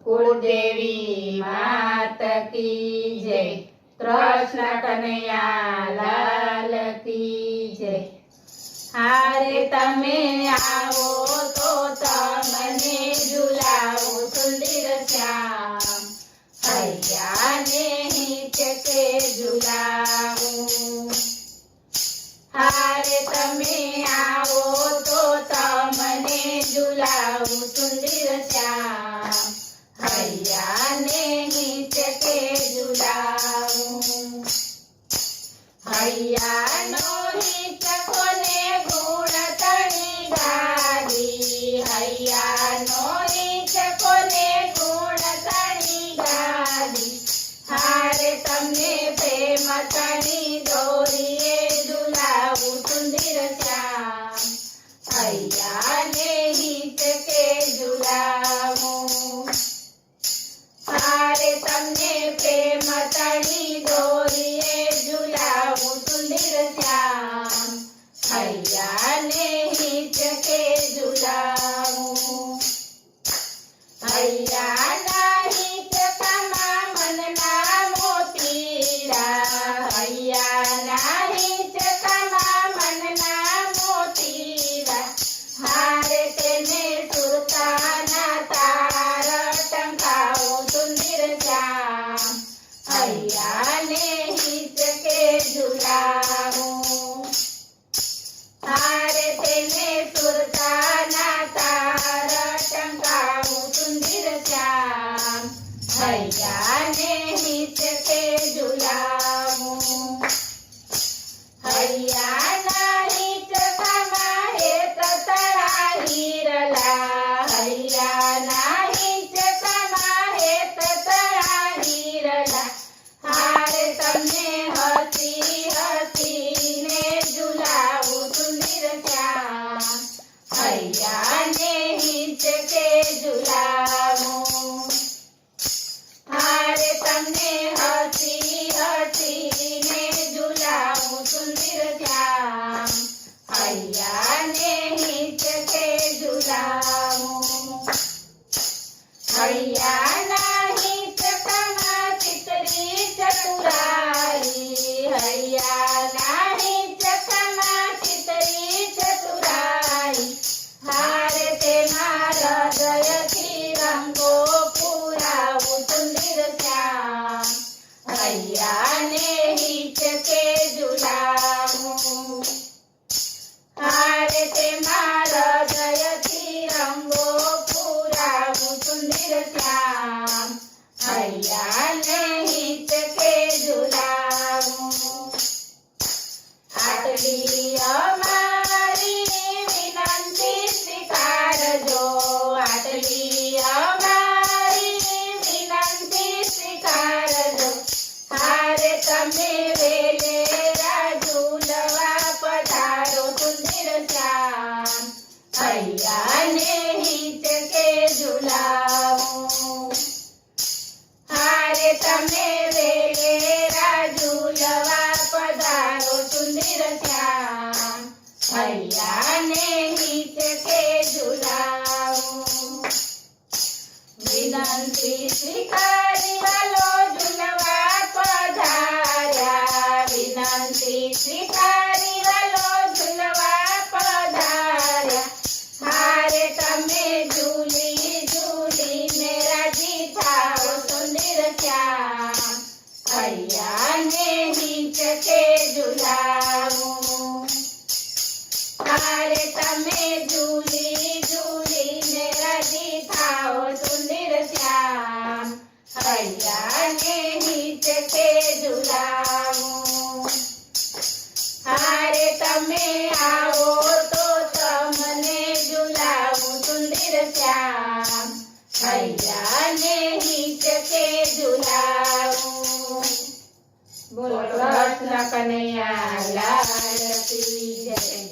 कुलदेवी मात की जय। कृष्ण कन्हैया लाल की जय। हारे तमे आवो तो तमने झुलावो सुंदर श्याम। हैया ने हिचके झुलावो। हारे तमे आवो तो तमने झुलावो सुंदर श्याम। हैया ने हिचके झुलावो। हैया नो हिचको ने गुण तणी गाली। हैया नो हिचको ने गुण तणी गाली। हारे तमने प्रेम तणी दोरीए झुलावू सुंदर श्याम। हैया ने हिचके झुलावू। हारे तमने प्रेम तणी दोरीए झुलावू सुंदर श्याम। हैया ने हिचके झुलावू। हैया ना हिचकमा मनना मोतीरा। हैया ना हिचकमा मनना मोतीरा। हारे तेने सुरताना तार टंकावो सुंदर श्याम। हैया ने हिचके झुलावो। हारे तेने सुरताना तार टंकावो सुंदर श्याम। हैया ने हिचके झुलावो। हैया ना हिचकमा हेत तळा हिरला। हैया ना हिचकमा हेत तळा हिरला। हारे तमने हसी हसी ने झुलावू सुंदर श्याम। हैया ने हिचके झुलावो। हारे तमने हसी हसी ने झुलावू सुंदर श्याम। हैया ने हिचके झुलावो। हैया ना हिचकमा चितरी चतुराई। हैया ना हिचकमा चितरी चतुराई। हारे ते मारा हृदयथी रंगो पुरावो सुंदर श्याम। हैया ने हिचके झुलावो। हारे ते मारा हृदयथी रंगो पुरावो सुंदर श्याम। हैया ने हिचके झुलावो। आटली अमारी विनंती स्वीकारजो। आटली अमारी विनंती स्वीकारजो। हारे तमे वेलेरा झूलवा पधारो सुंदर श्याम। हैया ने हिचके झुलावो। हारे तमे वेलेरा झूलवा पधारो सुंदर श्याम। हैया ने हिचके झुलावो। विनंती स्वीकारी वालो झूलवा पधार्या। विनंती स्वीकारी वालो झूलवा पधार्या। हारे तमे झूली झूली ने राजी थाओ सुंदर श्याम। हैया ने हिचके झुलावो। हारे तमे झूली झूली ने राजी थाओ सुंदर श्याम। हैया ने हिचके झुलावो। हारे तमे आवो तो तमने झुलावो सुंदर श्याम। हैया ने हिचके झुलावो। बोलो कृष्ण कन्हैया लाल की जय।